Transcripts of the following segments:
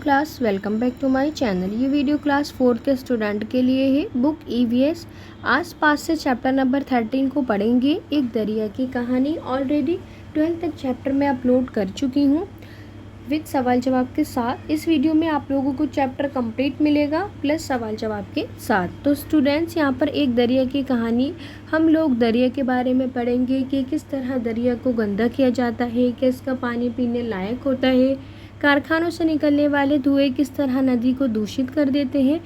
Class, welcome back to my channel. ये video class 4th के student के लिए है। बुक ईवीएस आस पास से चैप्टर नंबर 13 को पढ़ेंगे। एक दरिया की कहानी ऑलरेडी 12th तक चैप्टर में अपलोड कर चुकी हूँ विद सवाल जवाब के साथ। इस वीडियो में आप लोगों को चैप्टर कंप्लीट मिलेगा प्लस सवाल जवाब के साथ। तो स्टूडेंट्स, यहाँ पर एक दरिया की कहानी, हम लोग दरिया के बारे में पढ़ेंगे कि किस तरह दरिया को गंदा किया जाता है, कि इसका पानी पीने लायक होता है, कारखानों से निकलने वाले धुएं किस तरह नदी को दूषित कर देते हैं,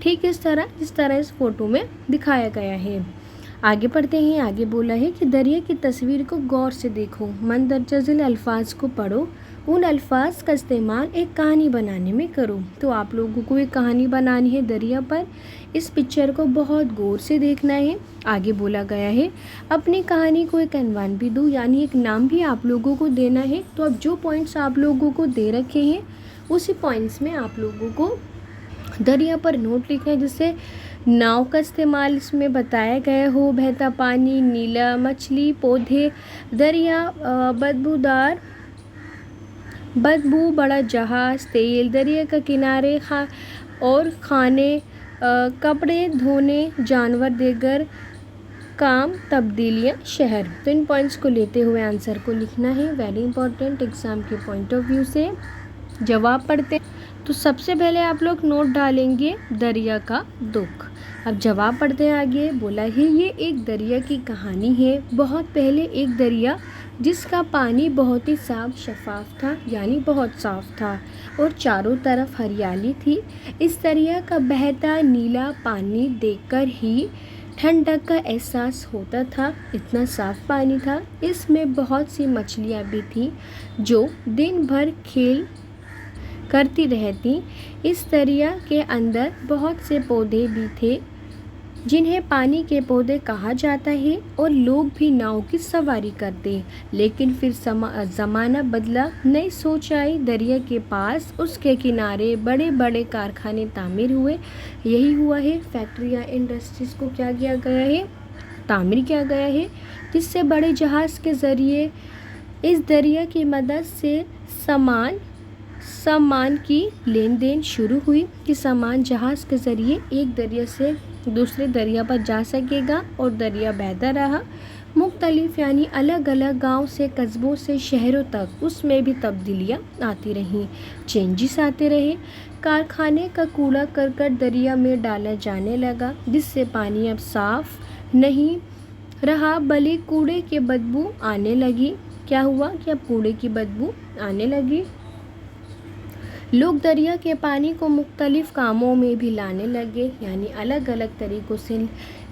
ठीक इस तरह जिस तरह इस फोटो में दिखाया गया है। आगे पढ़ते हैं। आगे बोला है कि दरिया की तस्वीर को गौर से देखो, मंदरजा झील अल्फाज को पढ़ो, उन अल्फाज का इस्तेमाल एक कहानी बनाने में करो। तो आप लोगों को एक कहानी बनानी है दरिया पर। इस पिक्चर को बहुत गौर से देखना है। आगे बोला गया है अपनी कहानी को एक अनवान भी दो, यानी एक नाम भी आप लोगों को देना है। तो अब जो पॉइंट्स आप लोगों को दे रखे हैं उसी पॉइंट्स में आप लोगों को दरिया पर नोट लिखना है। जैसे नाव का इस्तेमाल इसमें बताया गया हो, बहता पानी, नीला, मछली, पौधे, दरिया, बदबू, बड़ा जहाज, तेल, दरिया का किनारे, खाने, कपड़े धोने, जानवर, देगर काम, तब्दीलियाँ, शहर। तो इन पॉइंट्स को लेते हुए आंसर को लिखना है। वेरी इंपॉर्टेंट एग्जाम के पॉइंट ऑफ व्यू से। जवाब पढ़ते तो सबसे पहले आप लोग नोट डालेंगे दरिया का दुख। अब जवाब पढ़ते हैं। आगे बोला है ये एक दरिया की कहानी है। बहुत पहले एक दरिया जिसका पानी बहुत ही साफ शफाफ था, यानी बहुत साफ था और चारों तरफ हरियाली थी। इस दरिया का बहता नीला पानी देखकर ही ठंडक का एहसास होता था, इतना साफ पानी था। इसमें बहुत सी मछलियाँ भी थीं जो दिन भर खेल करती रहती। इस दरिया के अंदर बहुत से पौधे भी थे जिन्हें पानी के पौधे कहा जाता है, और लोग भी नाव की सवारी करते। लेकिन फिर ज़माना बदला, नई सोच आई। दरिया के पास उसके किनारे बड़े बड़े कारखाने तामीर हुए। यही हुआ है, फैक्ट्रियाँ, इंडस्ट्रीज़ को क्या किया गया है, तामीर किया गया है, जिससे बड़े जहाज़ के ज़रिए इस दरिया की मदद से सामान की लेन देन शुरू हुई कि सामान जहाज़ के ज़रिए एक दरिया से दूसरे दरिया पर जा सकेगा और दरिया बहता रहा। मुख्तलिफ यानी अलग अलग गांव से, कस्बों से शहरों तक उसमें भी तब्दीलियाँ आती रहीं, चेंजेस आते रहे। कारखाने का कूड़ा करकट दरिया में डाला जाने लगा, जिससे पानी अब साफ नहीं रहा बल्कि कूड़े की बदबू आने लगी। क्या हुआ कि अब कूड़े की बदबू आने लगी। लोग दरिया के पानी को मुख्तलिफ कामों में भी लाने लगे, यानी अलग अलग तरीक़ों से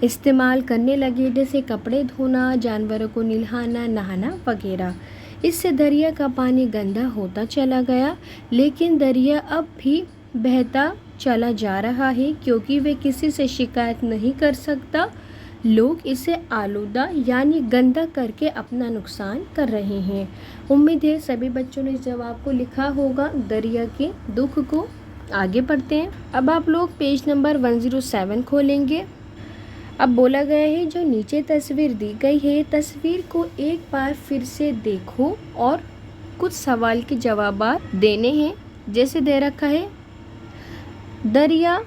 इस्तेमाल करने लगे, जैसे कपड़े धोना, जानवरों को नहलाना, नहाना वगैरह। इससे दरिया का पानी गंदा होता चला गया। लेकिन दरिया अब भी बहता चला जा रहा है, क्योंकि वे किसी से शिकायत नहीं कर सकता। लोग इसे आलूदा यानी गंदा करके अपना नुकसान कर रहे हैं। उम्मीद है सभी बच्चों ने इस जवाब को लिखा होगा, दरिया के दुख को। आगे पढ़ते हैं। अब आप लोग पेज नंबर 107 खोलेंगे। अब बोला गया है जो नीचे तस्वीर दी गई है, तस्वीर को एक बार फिर से देखो और कुछ सवाल के जवाब देने हैं। जैसे दे रखा है, दरिया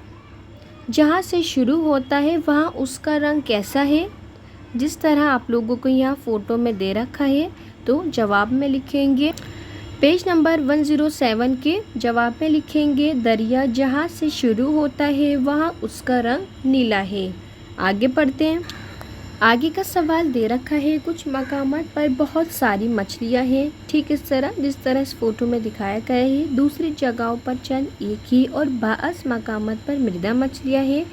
जहाँ से शुरू होता है वहाँ उसका रंग कैसा है, जिस तरह आप लोगों को यहाँ फ़ोटो में दे रखा है। तो जवाब में लिखेंगे, पेज नंबर 107 के जवाब में लिखेंगे दरिया जहाँ से शुरू होता है वहाँ उसका रंग नीला है। आगे पढ़ते हैं। आगे का सवाल दे रखा है, कुछ मकामात पर बहुत सारी मछलियाँ हैं, ठीक इस तरह जिस तरह इस फोटो में दिखाया गया है। दूसरी जगहों पर चंद एक ही और बाअस मकामात पर मृदा मछलियाँ हैं,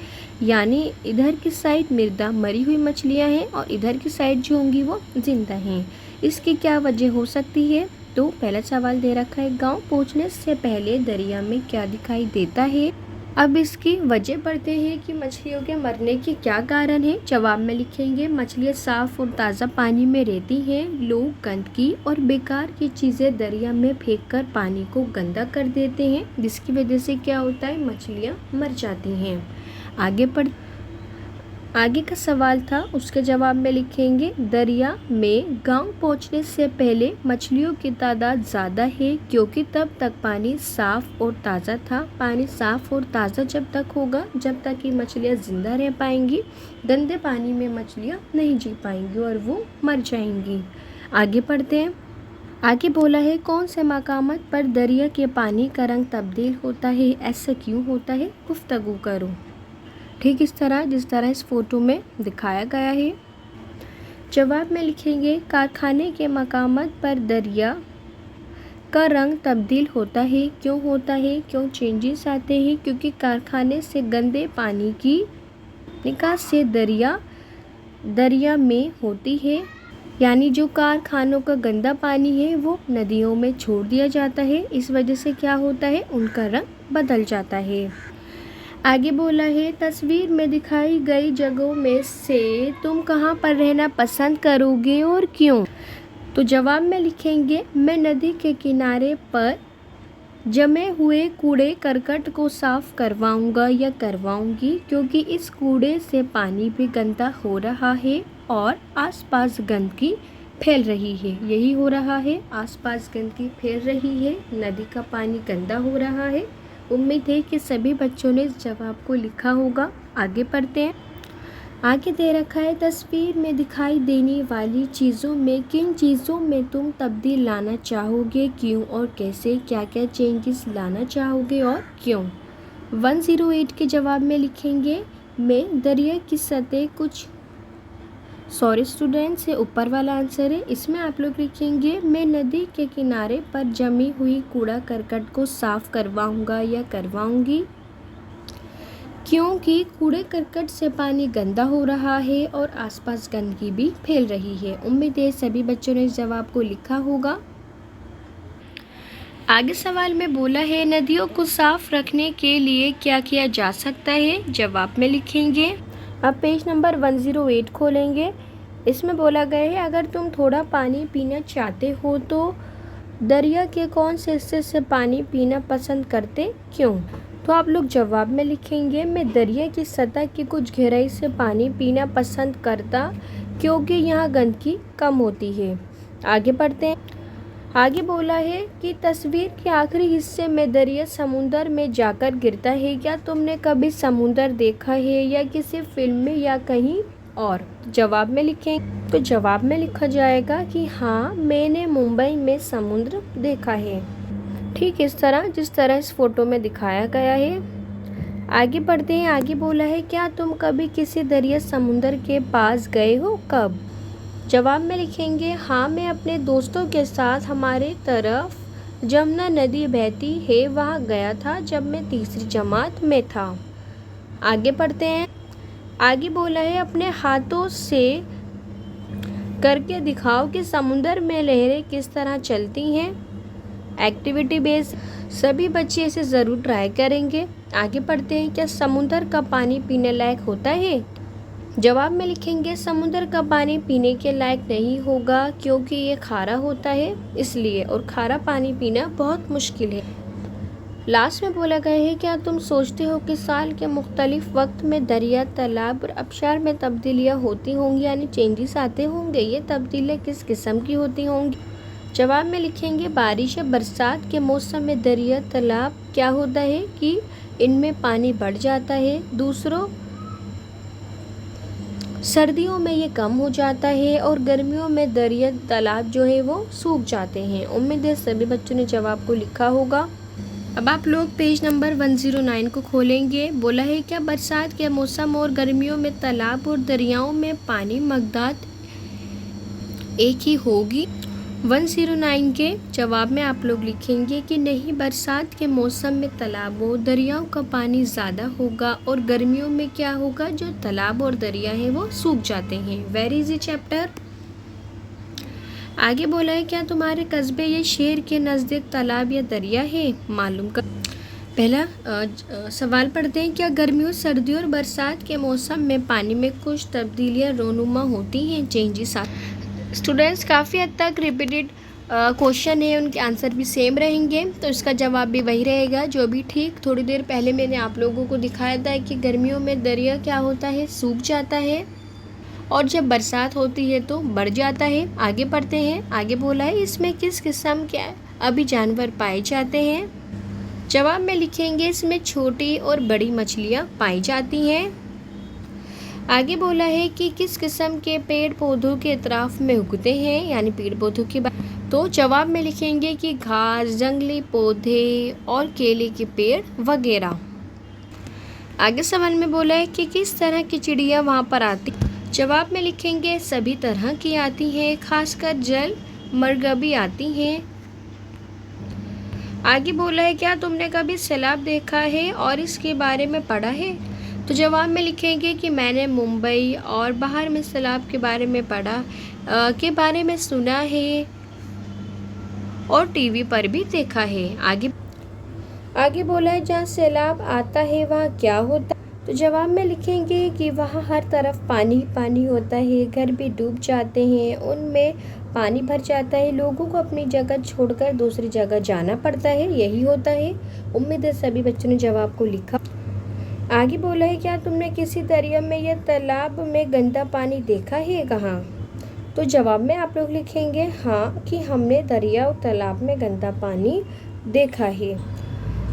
यानी इधर की साइड मृदा मरी हुई मछलियाँ हैं और इधर की साइड जो होंगी वो जिंदा हैं। इसकी क्या वजह हो सकती है? तो पहला सवाल दे रखा है, गाँव पहुँचने से पहले दरिया में क्या दिखाई देता है। अब इसकी वजह पढ़ते हैं कि मछलियों के मरने के क्या कारण है। जवाब में लिखेंगे, मछलियाँ साफ़ और ताज़ा पानी में रहती हैं। लोग गंदगी और बेकार की चीज़ें दरिया में फेंककर पानी को गंदा कर देते हैं, जिसकी वजह से क्या होता है, मछलियाँ मर जाती हैं। आगे का सवाल था, उसके जवाब में लिखेंगे दरिया में गांव पहुंचने से पहले मछलियों की तादाद ज़्यादा है क्योंकि तब तक पानी साफ़ और ताज़ा था। पानी साफ़ और ताज़ा जब तक होगा जब तक कि मछलियाँ ज़िंदा रह पाएंगी। गंदे पानी में मछलियाँ नहीं जी पाएंगी और वो मर जाएंगी। आगे पढ़ते हैं। आगे बोला है, कौन से मकामात पर दरिया के पानी का रंग तब्दील होता है, ऐसा क्यों होता है, गुफ्तगू करो। ठीक इस तरह जिस तरह इस फोटो में दिखाया गया है। जवाब में लिखेंगे कारखाने के मकामात पर दरिया का रंग तब्दील होता है। क्यों होता है, क्यों चेंजेस आते हैं, क्योंकि कारखाने से गंदे पानी की निकास से दरिया में होती है। यानी जो कारखानों का गंदा पानी है वो नदियों में छोड़ दिया जाता है। इस वजह से क्या होता है, उनका रंग बदल जाता है। आगे बोला है, तस्वीर में दिखाई गई जगहों में से तुम कहाँ पर रहना पसंद करोगे और क्यों। तो जवाब में लिखेंगे मैं नदी के किनारे पर जमे हुए कूड़े करकट को साफ करवाऊंगा या करवाऊंगी क्योंकि इस कूड़े से पानी भी गंदा हो रहा है और आसपास गंदगी फैल रही है। यही हो रहा है, आसपास गंदगी फैल रही है, नदी का पानी गंदा हो रहा है। उम्मीद है कि सभी बच्चों ने इस जवाब को लिखा होगा। आगे पढ़ते हैं। आगे दे रखा है, तस्वीर में दिखाई देने वाली चीज़ों में किन चीज़ों में तुम तब्दील लाना चाहोगे, क्यों और कैसे, क्या क्या चेंजेस लाना चाहोगे और क्यों। 108 के जवाब में लिखेंगे मैं दरिया की सतह कुछ स्टूडेंट से ऊपर वाला आंसर है। इसमें आप लोग लिखेंगे मैं नदी के किनारे पर जमी हुई कूड़ा करकट को साफ करवाऊंगा या करवाऊंगी क्योंकि कूड़े करकट से पानी गंदा हो रहा है और आसपास गंदगी भी फैल रही है। उम्मीद है सभी बच्चों ने इस जवाब को लिखा होगा। आगे सवाल में बोला है, नदियों को साफ रखने के लिए क्या किया जा सकता है। जवाब में लिखेंगे, अब पेज नंबर 108 खोलेंगे। इसमें बोला गया है, अगर तुम थोड़ा पानी पीना चाहते हो तो दरिया के कौन से हिस्से से पानी पीना पसंद करते, क्यों। तो आप लोग जवाब में लिखेंगे मैं दरिया की सतह की कुछ गहराई से पानी पीना पसंद करता क्योंकि यहाँ गंदगी कम होती है। आगे बढ़ते हैं। आगे बोला है कि तस्वीर के आखिरी हिस्से में दरिया समुंदर में जाकर गिरता है। क्या तुमने कभी समुंदर देखा है या किसी फिल्म में या कहीं और। जवाब में लिखें तो जवाब में लिखा जाएगा कि हाँ, मैंने मुंबई में समुद्र देखा है। ठीक इस तरह जिस तरह इस फोटो में दिखाया गया है। आगे बढ़ते हैं। आगे बोला है, क्या तुम कभी किसी दरिया समुंदर के पास गए हो, कब। जवाब में लिखेंगे हाँ, मैं अपने दोस्तों के साथ हमारे तरफ जमुना नदी बहती है वहाँ गया था जब मैं तीसरी जमात में था। आगे पढ़ते हैं। आगे बोला है, अपने हाथों से करके दिखाओ कि समुंदर में लहरें किस तरह चलती हैं। एक्टिविटी बेस्ड, सभी बच्चे इसे ज़रूर ट्राई करेंगे। आगे पढ़ते हैं। क्या समुंदर का पानी पीने लायक होता है। जवाब में लिखेंगे समुंदर का पानी पीने के लायक नहीं होगा क्योंकि ये खारा होता है इसलिए, और खारा पानी पीना बहुत मुश्किल है। लास्ट में बोला गया है, क्या तुम सोचते हो कि साल के मुख्तलिफ वक्त में दरिया, तालाब और आबशार में तब्दीलियाँ होती होंगी, यानी चेंजेस आते होंगे। ये तब्दीलियाँ किस किस्म की होती होंगी। जवाब में लिखेंगे बारिश या बरसात के मौसम में दरिया, तालाब क्या होता है कि इनमें पानी बढ़ जाता है। दूसरों सर्दियों में ये कम हो जाता है और गर्मियों में दरिया, तालाब जो है वो सूख जाते हैं। उम्मीद है सभी बच्चों ने जवाब को लिखा होगा। अब आप लोग पेज नंबर 109 को खोलेंगे। बोला है, क्या बरसात के मौसम और गर्मियों में तालाब और दरियाओं में पानी मकदार एक ही होगी। 109 के जवाब में आप लोग लिखेंगे कि नहीं, बरसात के मौसम में तालाबों, दरियाओं का पानी ज़्यादा होगा और गर्मियों में क्या होगा, जो तालाब और दरिया हैं वो सूख जाते हैं। Very easy chapter. आगे बोला है, क्या तुम्हारे कस्बे या शहर के नज़दीक तालाब या दरिया है, मालूम कर। पहला सवाल पढ़ते हैं। क्या गर्मियों, सर्दियों और बरसात के मौसम में पानी में कुछ तब्दीलियाँ रोनुमा होती हैं, चेंजेस। स्टूडेंट्स काफ़ी हद तक रिपीटेड क्वेश्चन है उनके आंसर भी सेम रहेंगे, तो इसका जवाब भी वही रहेगा जो भी ठीक थोड़ी देर पहले मैंने आप लोगों को दिखाया था कि गर्मियों में दरिया क्या होता है, सूख जाता है, और जब बरसात होती है तो बढ़ जाता है। आगे पढ़ते हैं। आगे बोला है इसमें किस किस्म के अभी जानवर पाए जाते हैं। जवाब में लिखेंगे इसमें छोटी और बड़ी मछलियाँ पाई जाती हैं। आगे बोला है कि किस किस्म के पेड़ पौधों के अतराफ में उगते हैं, यानी पेड़ पौधों की बात, तो जवाब में लिखेंगे कि घास, जंगली पौधे और केले के पेड़ वगैरह। आगे सवाल में बोला है कि किस तरह की चिड़िया वहाँ पर आती, जवाब में लिखेंगे सभी तरह की आती हैं, खासकर जल मर्ग भी आती हैं। आगे बोला है क्या तुमने कभी सैलाब देखा है और इसके बारे में पढ़ा है, तो जवाब में लिखेंगे कि मैंने मुंबई और बाहर में सैलाब के बारे में के बारे में सुना है और टीवी पर भी देखा है। आगे बोला है जहाँ सैलाब आता है वहाँ क्या होता है, तो जवाब में लिखेंगे कि वहाँ हर तरफ पानी पानी होता है, घर भी डूब जाते हैं, उनमें पानी भर जाता है, लोगों को अपनी जगह छोड़कर दूसरी जगह जाना पड़ता है, यही होता है। उम्मीद है सभी बच्चों ने जवाब को लिखा। आगे बोला है क्या तुमने किसी दरिया में या तालाब में गंदा पानी देखा है, कहाँ, तो जवाब में आप लोग लिखेंगे हाँ कि हमने दरिया और तालाब में गंदा पानी देखा है।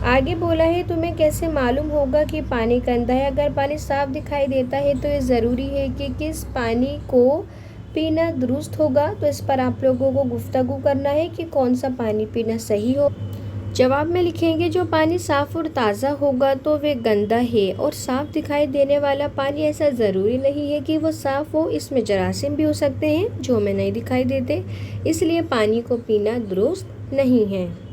आगे बोला है तुम्हें कैसे मालूम होगा कि पानी गंदा है, अगर पानी साफ दिखाई देता है तो ये ज़रूरी है कि किस पानी को पीना दुरुस्त होगा, तो इस पर आप लोगों को गुफ्तगू करना है कि कौन सा पानी पीना सही हो। जवाब में लिखेंगे जो पानी साफ़ और ताज़ा होगा तो वे गंदा है, और साफ़ दिखाई देने वाला पानी ऐसा ज़रूरी नहीं है कि वो साफ़ हो, इसमें जरासीम भी हो सकते हैं जो हमें नहीं दिखाई देते, इसलिए पानी को पीना दुरुस्त नहीं है।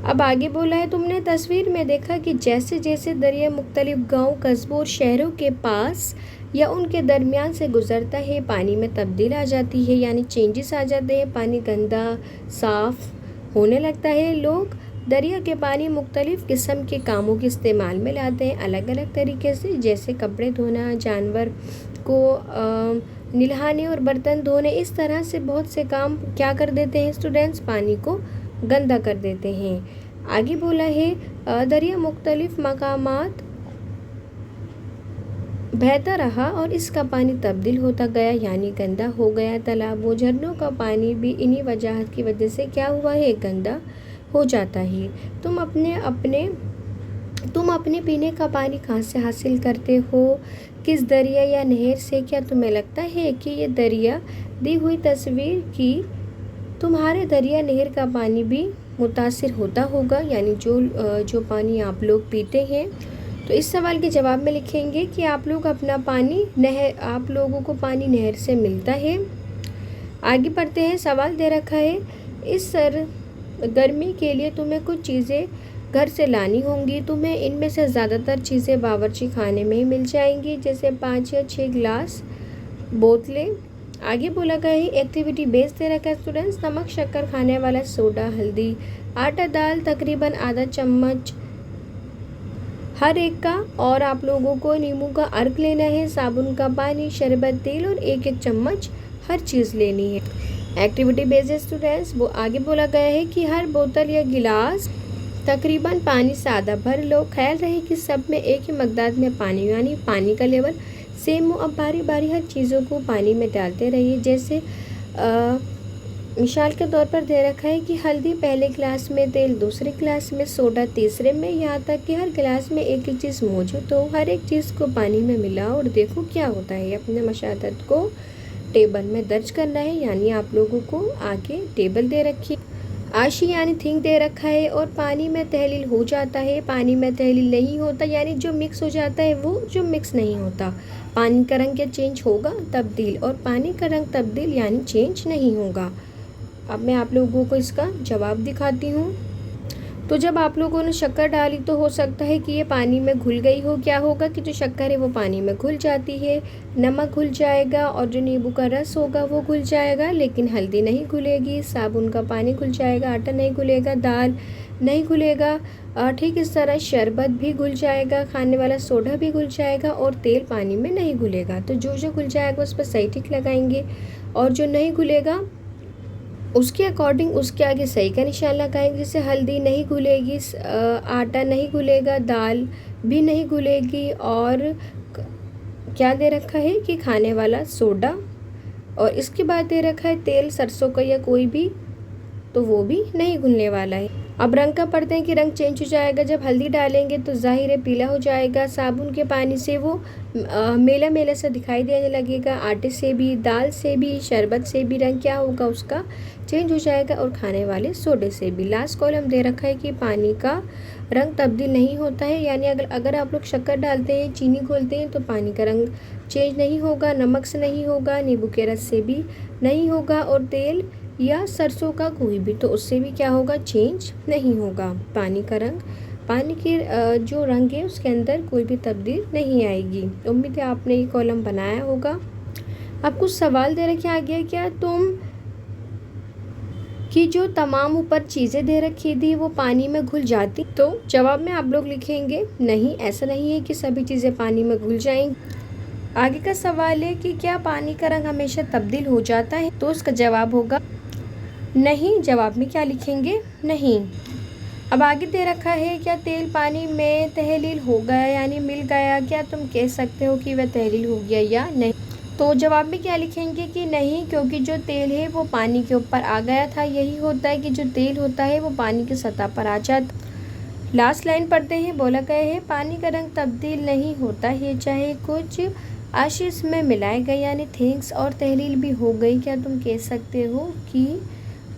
अब आगे बोला है तुमने तस्वीर में देखा कि जैसे जैसे दरिया मुख्तलिफ गाँव, कस्बों और शहरों के पास या उनके दरमियान से गुजरता है पानी में तब्दील आ जाती है, यानी चेंजेस आ जाते हैं, पानी गंदा साफ़ होने लगता है। लोग दरिया के पानी मुख्तलिफ़ किस्म के कामों के इस्तेमाल में लाते हैं अलग अलग तरीके से, जैसे कपड़े धोना, जानवर को नहलाने और बर्तन धोने, इस तरह से बहुत से काम क्या कर देते हैं स्टूडेंट्स, पानी को गंदा कर देते हैं। आगे बोला है दरिया मुख्तलिफ़ मकामात बहता रहा और इसका पानी तब्दील होता गया, यानी गंदा हो गया। तालाबों, झरनों का पानी भी इन्हीं वजह की वजह से क्या हुआ है, गंदा हो जाता है। तुम अपने पीने का पानी कहाँ से हासिल करते हो, किस दरिया या नहर से, क्या तुम्हें लगता है कि ये दरिया दी हुई तस्वीर की तुम्हारे दरिया नहर का पानी भी मुतासिर होता होगा, यानी जो पानी आप लोग पीते हैं, तो इस सवाल के जवाब में लिखेंगे कि आप लोगों को पानी नहर से मिलता है। आगे बढ़ते हैं। सवाल दे रखा है इस गर्मी के लिए तुम्हें कुछ चीज़ें घर से लानी होंगी, तुम्हें इनमें से ज़्यादातर चीज़ें बावर्ची खाने में ही मिल जाएंगी, जैसे 5 या 6 गिलास, बोतलें। आगे बोला गया है एक्टिविटी बेस दे रखा है स्टूडेंट्स, नमक, शक्कर, खाने वाला सोडा, हल्दी, आटा, दाल तकरीबन आधा चम्मच हर एक का, और आप लोगों को नींबू का अर्क लेना है, साबुन का पानी, शरबत, तेल और 1-1 चम्मच हर चीज़ लेनी है। एक्टिविटी बेस्ड स्टूडेंट्स वो आगे बोला गया है कि हर बोतल या गिलास तकरीबन पानी से आधा भर लो, ख्याल रहे कि सब में एक ही मकदार में पानी, यानी पानी का लेवल सेम हो। अब बारी बारी हर चीज़ों को पानी में डालते रहिए, जैसे मिसाल के तौर पर दे रखा है कि हल्दी पहले गिलास में, तेल दूसरे गिलास में, सोडा तीसरे में, यहाँ तक कि हर गिलास में एक एक चीज़ मौजूद हो। हर एक चीज़ को पानी में मिलाओ और देखो क्या होता है। अपने मशादत को टेबल में दर्ज करना है, यानी आप लोगों को आगे टेबल दे रखी, आशी यानी थिंक दे रखा है, और पानी में तहलील हो जाता है, पानी में तहलील नहीं होता, यानी जो मिक्स हो जाता है वो जो मिक्स नहीं होता। पानी का रंग क्या चेंज होगा, तब्दील, और पानी का रंग तब्दील यानी चेंज नहीं होगा। अब मैं आप लोगों को इसका जवाब दिखाती हूँ। तो जब आप लोगों ने शक्कर डाली तो हो सकता है कि ये पानी में घुल गई हो, क्या होगा कि जो शक्कर है वो पानी में घुल जाती है, नमक घुल जाएगा और जो नींबू का रस होगा वो घुल जाएगा, लेकिन हल्दी नहीं घुलेगी, साबुन का पानी घुल जाएगा, आटा नहीं घुलेगा, दाल नहीं घुलेगा, ठीक इस तरह शरबत भी घुल जाएगा, खाने वाला सोडा भी घुल जाएगा, और तेल पानी में नहीं घुलेगा। तो जो जो घुल जाएगा उस पर सही टिक लगाएंगे, और जो नहीं घुलेगा उसके अकॉर्डिंग उसके आगे सही का निशान लगाएंगे। जैसे हल्दी नहीं घुलेगी, आटा नहीं घुलेगा, दाल भी नहीं घुलेगी, और क्या दे रखा है कि खाने वाला सोडा, और इसके बाद दे रखा है तेल सरसों का या कोई भी, तो वो भी नहीं घुलने वाला है। अब रंग का पढ़ते हैं कि रंग चेंज हो जाएगा। जब हल्दी डालेंगे तो जाहिर है पीला हो जाएगा। साबुन के पानी से वो मेला मेला सा दिखाई देने लगेगा। आटे से भी, दाल से भी, शरबत से भी रंग क्या होगा उसका चेंज हो जाएगा, और खाने वाले सोडे से भी। लास्ट कॉलम दे रखा है कि पानी का रंग तब्दील नहीं होता है, यानी अगर आप लोग शक्कर डालते हैं, चीनी घोलते हैं, तो पानी का रंग चेंज नहीं होगा। नमक से नहीं होगा, नींबू के रस से भी नहीं होगा, और तेल या सरसों का कोई भी, तो उससे भी क्या होगा, चेंज नहीं होगा पानी का रंग। पानी के जो रंग है उसके अंदर कोई भी तब्दील नहीं आएगी। उम्मीद है आपने ये कॉलम बनाया होगा। अब कुछ सवाल दे रखे आगे, क्या तुम कि जो तमाम ऊपर चीज़ें दे रखी थी वो पानी में घुल जाती? तो जवाब में आप लोग लिखेंगे नहीं, ऐसा नहीं है कि सभी चीज़ें पानी में घुल जाएंगी। आगे का सवाल है कि क्या पानी का रंग हमेशा तब्दील हो जाता है? तो उसका जवाब होगा नहीं। जवाब में क्या लिखेंगे, नहीं। अब आगे दे रखा है, क्या तेल पानी में तहलील हो गया यानी मिल गया? क्या तुम कह सकते हो कि वह तहलील हो गया या नहीं? तो जवाब में क्या लिखेंगे कि नहीं, क्योंकि जो तेल है वो पानी के ऊपर आ गया था। यही होता है कि जो तेल होता है वो पानी की सतह पर आ जाता। लास्ट लाइन पढ़ते हैं, बोला गया है पानी का रंग तब्दील नहीं होता है चाहे कुछ आशीष में मिलाए गए, यानी थिंग्स, और तहलील भी हो गई। क्या तुम कह सकते हो कि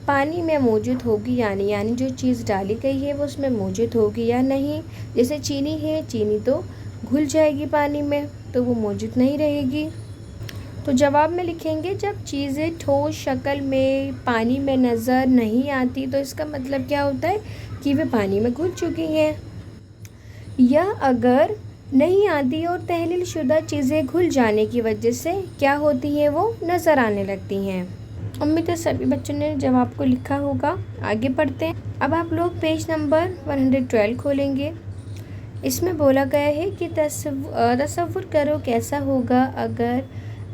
पानी में मौजूद होगी, यानी जो चीज़ डाली गई है वो उसमें मौजूद होगी या नहीं? जैसे चीनी है, चीनी तो घुल जाएगी पानी में, तो वो मौजूद नहीं रहेगी। तो जवाब में लिखेंगे जब चीज़ें ठोस शक्ल में पानी में नज़र नहीं आती, तो इसका मतलब क्या होता है कि वे पानी में घुल चुकी हैं। या अगर नहीं आती और तहलील शुदा चीज़ें घुल जाने की वजह से क्या होती हैं, वो नज़र आने लगती हैं। उम्मीद है सभी बच्चों ने जवाब को लिखा होगा। आगे बढ़ते हैं। अब आप लोग पेज नंबर 112 खोलेंगे। इसमें बोला गया है कि तसव्वुर करो कैसा होगा अगर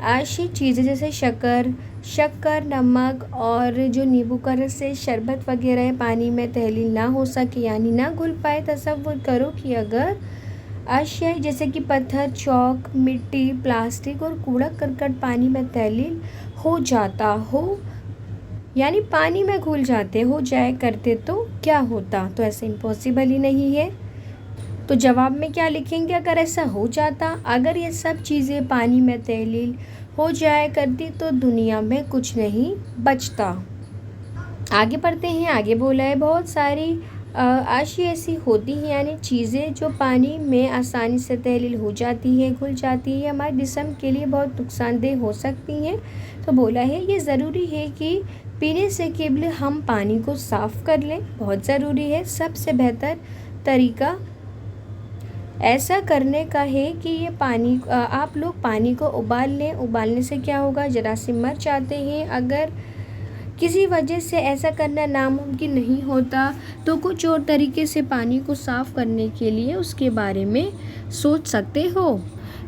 आशी चीज़ें जैसे शक्कर, नमक और जो नींबू का रस से शरबत वगैरह पानी में तहलील ना हो सके, यानी ना घुल पाए। तसव्वुर करो कि अगर अशिया जैसे कि पत्थर, चौक, मिट्टी, प्लास्टिक और कूड़ा करकट पानी में तहलील हो जाता हो, यानी पानी में घुल जाते हो जाए करते, तो क्या होता? तो ऐसे इम्पॉसिबल ही नहीं है। तो जवाब में क्या लिखेंगे अगर ऐसा हो जाता? अगर ये सब चीज़ें पानी में तहलील हो जाए करती तो दुनिया में कुछ नहीं बचता। आगे बढ़ते हैं। आगे बोला है बहुत सारी आशिया ऐसी होती हैं, यानी चीज़ें जो पानी में आसानी से तहलील हो जाती हैं, घुल जाती हैं, हमारे जिस्म के लिए बहुत नुकसानदेह हो सकती हैं। तो बोला है ये ज़रूरी है कि पीने से कबल हम पानी को साफ़ कर लें, बहुत ज़रूरी है। सबसे बेहतर तरीका ऐसा करने का है कि ये पानी आप लोग पानी को उबाल लें। उबालने से क्या होगा, जरासीम मर जाते हैं। अगर किसी वजह से ऐसा करना नामुमकिन नहीं होता तो कुछ और तरीके से पानी को साफ़ करने के लिए उसके बारे में सोच सकते हो।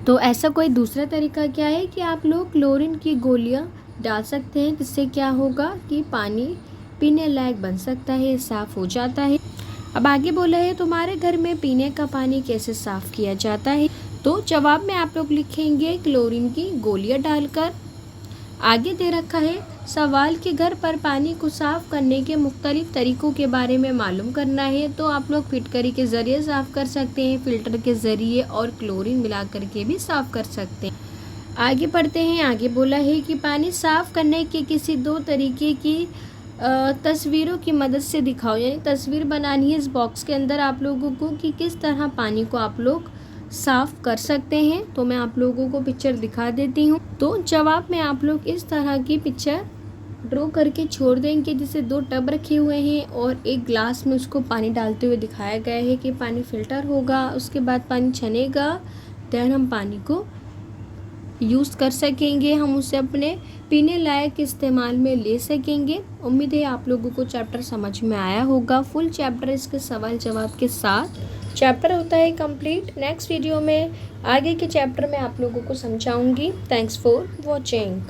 तो ऐसा कोई दूसरा तरीका क्या है कि आप लोग क्लोरीन की गोलियां डाल सकते हैं, जिससे क्या होगा कि पानी पीने लायक बन सकता है, साफ़ हो जाता है। अब आगे बोला है तुम्हारे घर में पीने का पानी कैसे साफ़ किया जाता है? तो जवाब में आप लोग लिखेंगे क्लोरीन की गोलियां डालकर। आगे दे रखा है सवाल के घर पर पानी को साफ़ करने के मुख्तलिफ तरीक़ों के बारे में मालूम करना है। तो आप लोग फिटकरी के ज़रिए साफ़ कर सकते हैं, फ़िल्टर के ज़रिए, और क्लोरीन मिला करके भी साफ़ कर सकते हैं। आगे पढ़ते हैं। आगे बोला है कि पानी साफ़ करने के किसी 2 तरीके की तस्वीरों की मदद से दिखाओ, यानी तस्वीर बनानी है इस बॉक्स के अंदर आप लोगों को कि किस तरह पानी को आप लोग साफ़ कर सकते हैं। तो मैं आप लोगों को पिक्चर दिखा देती हूँ। तो जवाब में आप लोग इस तरह की पिक्चर ड्रॉ करके छोड़ देंगे, जिसे 2 टब रखे हुए हैं और एक ग्लास में उसको पानी डालते हुए दिखाया गया है कि पानी फ़िल्टर होगा, उसके बाद पानी छनेगा, दैन हम पानी को यूज़ कर सकेंगे, हम उसे अपने पीने लायक इस्तेमाल में ले सकेंगे। उम्मीद है आप लोगों को चैप्टर समझ में आया होगा। फुल चैप्टर इसके सवाल जवाब के साथ चैप्टर होता है कंप्लीट। नेक्स्ट वीडियो में आगे के चैप्टर में आप लोगों को समझाऊंगी। Thanks for watching.